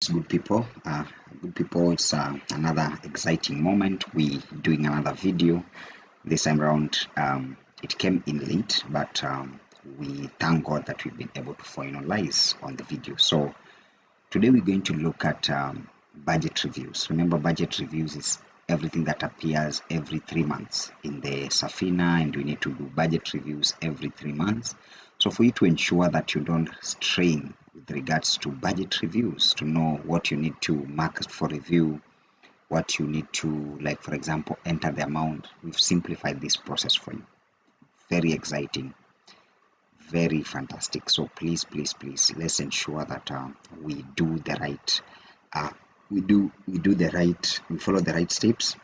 Good people. It's another exciting moment. We doing another video. This time around, it came in late, but we thank God that we've been able to finalize on the video. So today we're going to look at budget reviews. Remember, budget reviews is everything that appears every 3 months in the Safina, and we need to do budget reviews every 3 months. So for you to ensure that you don't strain with regards to budget reviews, to know what you need to mark for review, what you need to, like for example, enter the amount, we've simplified this process for you. Very exciting, very fantastic. So please, let's ensure that we do the right we follow the right steps,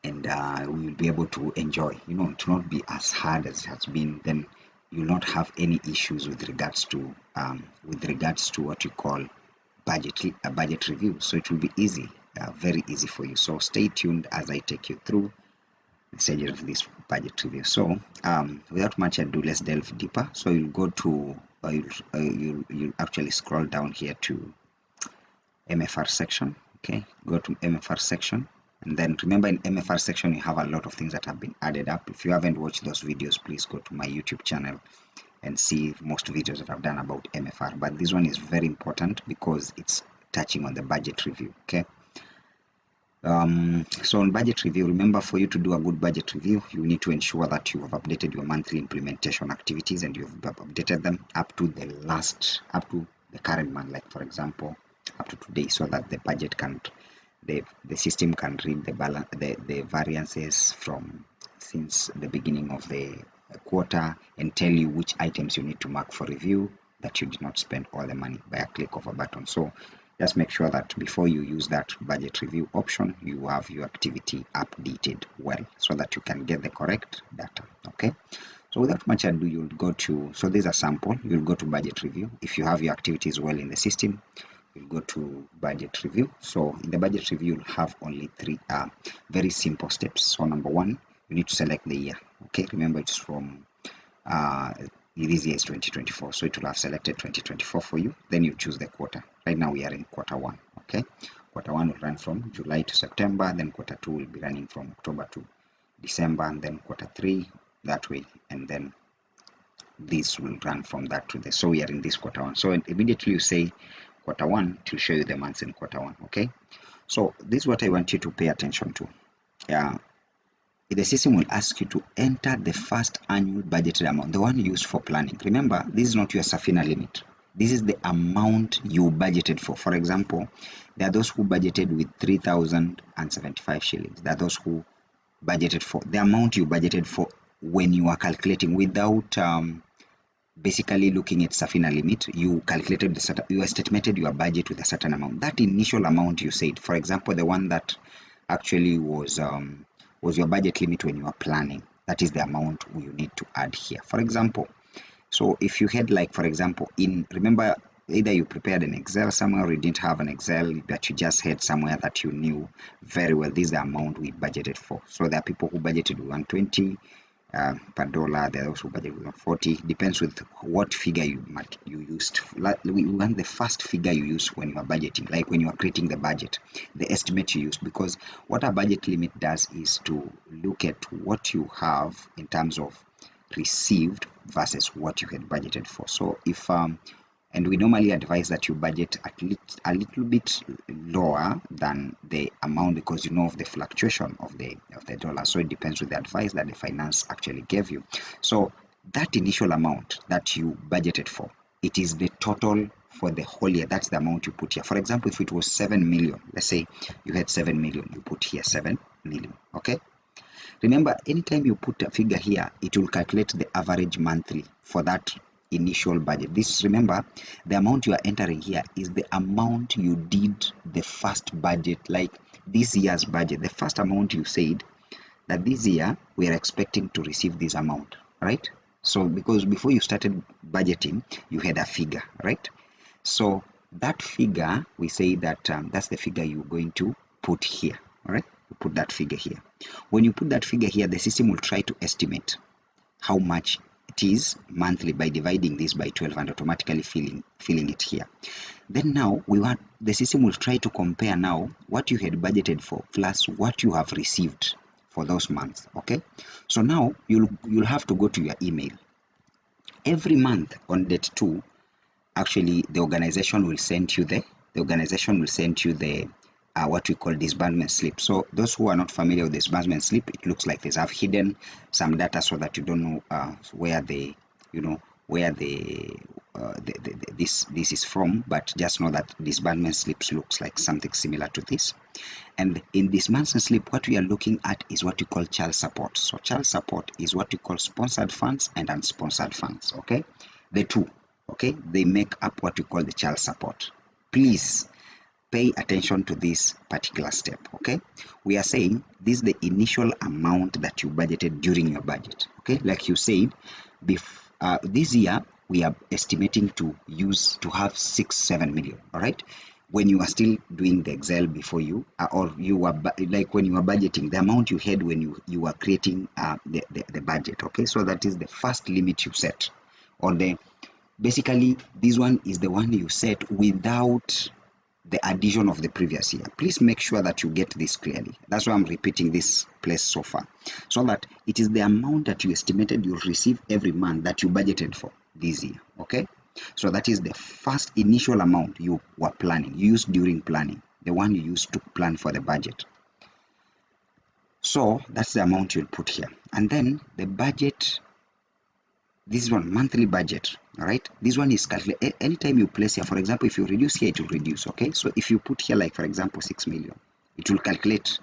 and we will be able to enjoy. It will not be as hard as it has been. Then you'll not have any issues with regards to what you call budget review. So it will be easy, very easy for you. So stay tuned as I take you through the stages of this budget review. So without much ado, let's delve deeper. So you'll go to you'll actually scroll down here to MFR section. Okay, go to MFR section, and then remember, in MFR section you have a lot of things that have been added up. If you haven't watched those videos, please go to my YouTube channel and see most videos that I've done about MFR, but this one is very important because it's touching on the budget review. Okay, so on budget review, remember, for you to do a good budget review, you need to ensure that you have updated your monthly implementation activities, and you've updated them up to the current month, like for example up to today, so that the budget can the system can read the balance, the variances from since the beginning of the quarter, and tell you which items you need to mark for review, that you did not spend all the money by a click of a button. So just make sure that before you use that budget review option, you have your activity updated well, so that you can get the correct data. Okay, so without much ado, you'll go to, so there's a sample, you'll go to budget review. If you have your activities well in the system, you'll go to budget review. So in the budget review, you'll have only three very simple steps. So number one, you need to select the year. Okay, remember, it's from this year is 2024, so it will have selected 2024 for you. Then you choose the quarter. Right now we are in quarter one. Okay, quarter one will run from July to September, then quarter two will be running from October to December, and then quarter three that way, and then this will run from that to this. So we are in this quarter one. So immediately you say quarter one, to show you the months in quarter one. Okay, so this is what I want you to pay attention to. The system will ask you to enter the first annual budgeted amount, the one used for planning. Remember, this is not your Safina limit. This is the amount you budgeted for. For example, there are those who budgeted with 3,075 shillings. There are those who budgeted for the amount you budgeted for when you are calculating without basically looking at Safina limit. You calculated you estimated your budget with a certain amount. That initial amount you said, for example, the one that actually was your budget limit when you are planning, that is the amount you need to add here. For example, so if you had, like for example, remember, either you prepared an Excel somewhere, or you didn't have an Excel, but you just had somewhere that you knew very well, this is the amount we budgeted for. So there are people who budgeted 120 per dollar. There are those who budget 140. Depends with what figure you used. We want the first figure you use when you are budgeting, like when you are creating the budget, the estimate you use, because what a budget limit does is to look at what you have in terms of received versus what you had budgeted for. So if and we normally advise that you budget at least a little bit lower than the amount, because you know of the fluctuation of the dollar. So it depends with the advice that the finance actually gave you. So that initial amount that you budgeted for, it is the total for the whole year. That's the amount you put here. For example, if it was 7 million, let's say you had 7 million, you put here 7 million. Okay, remember, anytime you put a figure here, it will calculate the average monthly for that initial budget. This, remember, the amount you are entering here is the amount you did the first budget, like this year's budget, the first amount you said that this year we are expecting to receive this amount, right? So because before you started budgeting, you had a figure, right? So that figure, we say that that's the figure you're going to put here. All right, you put that figure here. When you put that figure here, the system will try to estimate how much it is monthly by dividing this by 12 and automatically filling it here. Then now the system will try to compare now what you had budgeted for plus what you have received for those months. Okay, so now you'll have to go to your email every month on date 2. Actually, the organization will send you the what we call disbursement slip. So those who are not familiar with disbursement slip, it looks like this. I've hidden some data so that you don't know where this is from, but just know that disbursement slips looks like something similar to this. And in this disbursement slip, what we are looking at is what we call child support. So child support is what we call sponsored funds and unsponsored funds. Okay, the two, okay, they make up what we call the child support. Please pay attention to this particular step. Okay, we are saying this is the initial amount that you budgeted during your budget. Okay, like you said, this year we are estimating to have 6-7 million. All right, when you are still doing the Excel before you or you were like when you are budgeting, the amount you had when you were creating the budget. Okay, so that is the first limit you set, or basically this one is the one you set without the addition of the previous year. Please make sure that you get this clearly. That's why I'm repeating this place so far, so that it is the amount that you estimated you'll receive every month that you budgeted for this year. Okay, so that is the first initial amount you were planning, you used during planning, the one you used to plan for the budget. So that's the amount you'll put here. And then the budget, this one, monthly budget. All right, this one is calculated anytime you place here. For example, if you reduce here, it will reduce. Okay, so if you put here, like for example 6 million, it will calculate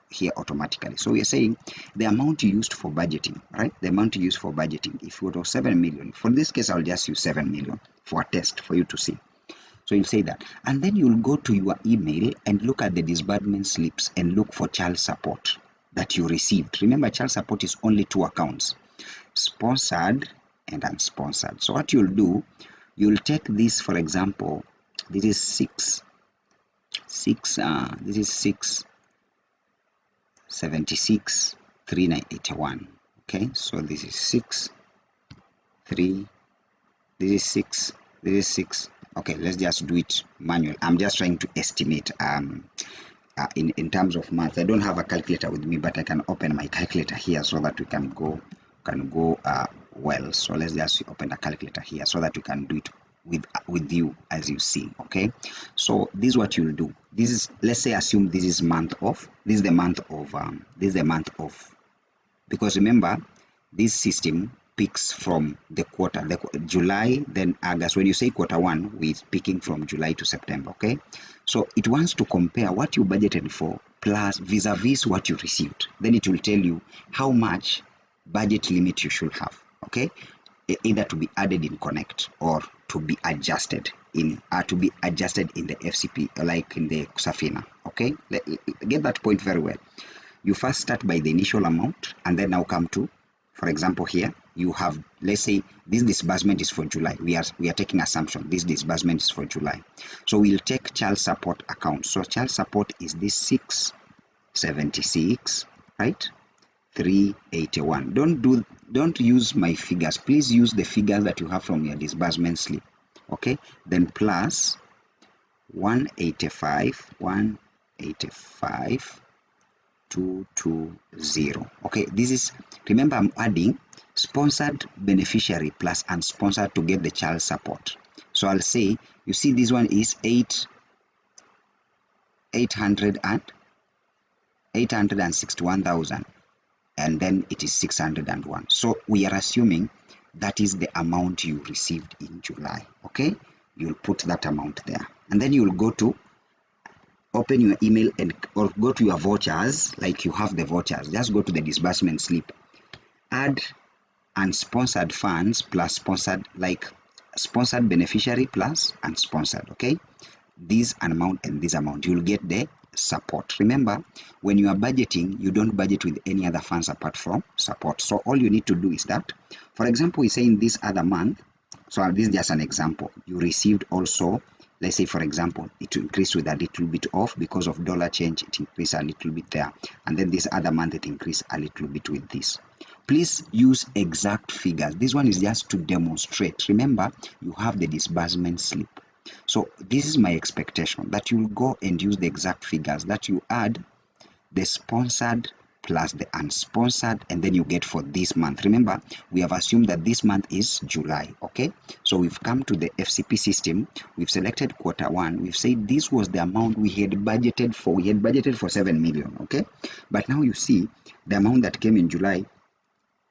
here automatically. So we are saying the amount you used for budgeting, right? The amount you used for budgeting, if it was 7 million, for this case I'll just use 7 million for a test for you to see. So you'll say that, and then you'll go to your email and look at the disbursement slips and look for child support that you received. Remember, child support is only 2 accounts, sponsored and unsponsored. So what you'll do, you'll take this, for example, this is 676,381. Okay, so this is 6,3, this is 6, this is 6. Okay, let's just do it manual. I'm just trying to estimate in terms of math. I don't have a calculator with me, but I can open my calculator here so that we can go well. So let's just open the calculator here so that we can do it with you as you see. Okay, so this is what you'll do. This is, let's say, assume this is the month of, because remember, this system picks from the quarter, July, then August. When you say quarter one, we're picking from July to September. Okay, so it wants to compare what you budgeted for plus vis-a-vis what you received. Then it will tell you how much budget limit you should have. Okay, either to be added in Connect or to be adjusted in the FCP, like in the Safina. Okay, get that point very well. You first start by the initial amount, and then now come to, for example, here you have, let's say this disbursement is for July. We are taking assumption this disbursement is for July. So we'll take child support account. So child support is this 676, right? 381. Don't use my figures. Please use the figures that you have from your disbursement slip. Okay, then plus 185,220. Okay, this is, remember, I'm adding sponsored beneficiary plus unsponsored to get the child support. So I'll say, you see, this one is 861,000, and then it is 601. So we are assuming that is the amount you received in July. Okay, you'll put that amount there, and then you'll go to open your email or go to your vouchers, like you have the vouchers. Just go to the disbursement slip, add unsponsored funds plus sponsored, like sponsored beneficiary plus unsponsored. Okay, this amount and this amount, you'll get the support. Remember, when you are budgeting, you don't budget with any other funds apart from support. So all you need to do is that, for example, we say in this other month, so this is just an example, you received also let's say for example it increased with a little bit off because of dollar change, it increased a little bit there, and then this other month it increased a little bit with this. Please use exact figures. This one is just to demonstrate. Remember, you have the disbursement slip. So this is my expectation, that you will go and use the exact figures, that you add the sponsored plus the unsponsored, and then you get for this month. Remember, we have assumed that this month is July. Okay, so we've come to the FCP system, we've selected Q1, we've said this was the amount we had budgeted for. We had budgeted for 7 million. Okay, but now you see the amount that came in July,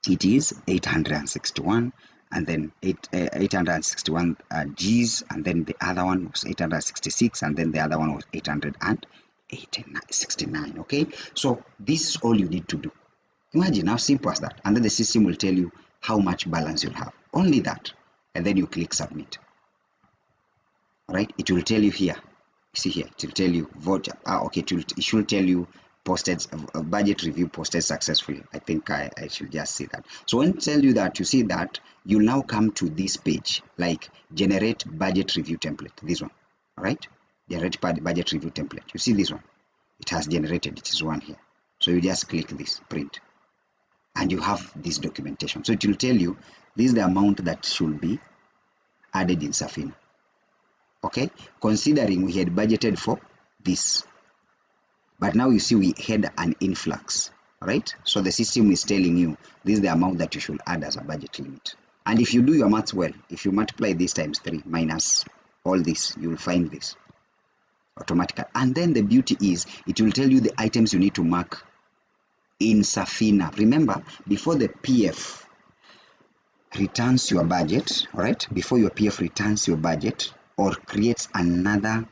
it is 861, and then 861 G's, and then the other one was 866, and then the other one was 869. Okay, so this is all you need to do. Imagine how simple as that, and then the system will tell you how much balance you'll have. Only that, and then you click submit. All right, it will tell you here. See here, it will tell you vote. Okay, it should tell you posted budget review posted successfully. I think I should just see that. So when it tells you that, you see that you now come to this page, like generate budget review template. This one, all right? Generate budget review template. You see this one? It has generated. It is one here. So you just click this print, and you have this documentation. So it will tell you this is the amount that should be added in Safina. Okay, considering we had budgeted for this, but now you see we had an influx, right? So the system is telling you this is the amount that you should add as a budget limit. And if you do your maths well, if you multiply this times 3 minus all this, you will find this automatically. And then the beauty is it will tell you the items you need to mark in Safina. Remember, before the PF returns your budget, all right? Before your PF returns your budget or creates another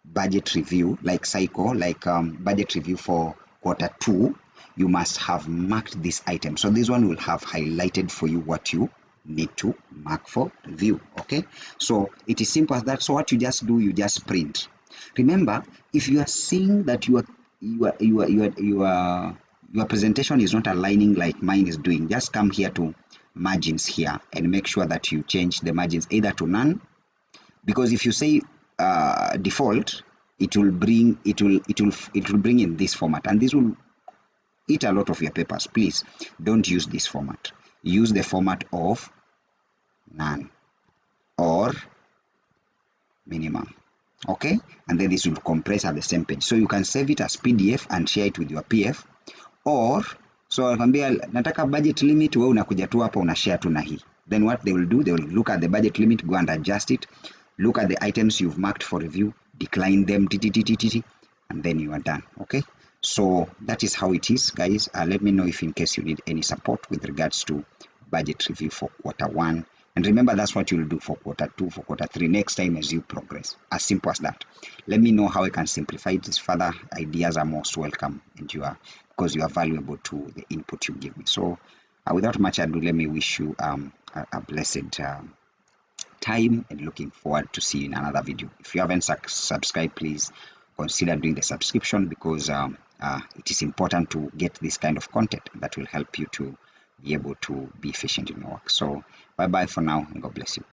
budget review, like cycle, like budget review for Q2, you must have marked this item. So this one will have highlighted for you what you need to mark for review. Okay, so it is simple as that. So what you just do, you just print. Remember, if you are seeing that your presentation is not aligning like mine is doing, just come here to margins here and make sure that you change the margins either to none, because if you say default, it will bring in this format, and this will eat a lot of your papers. Please don't use this format. Use the format of none or minimum. Okay, and then this will compress at the same page, so you can save it as PDF and share it with your PF, or so nakwambia nataka budget limit, wewe unakuja tu hapa una share tu na hii. Then what they will do, they will look at the budget limit, go and adjust it, look at the items you've marked for review, decline them, and then you are done. Okay, so that is how it is, guys. Let me know if in case you need any support with regards to budget review for Q1. And remember, that's what you'll do for Q2, for Q3, next time as you progress. As simple as that. Let me know how I can simplify this further. Ideas are most welcome, and because you are valuable to the input you give me. So without much ado, let me wish you a blessed time, and looking forward to see you in another video. If you haven't subscribed, please consider doing the subscription, because it is important to get this kind of content that will help you to be able to be efficient in your work. So bye bye for now, and God bless you.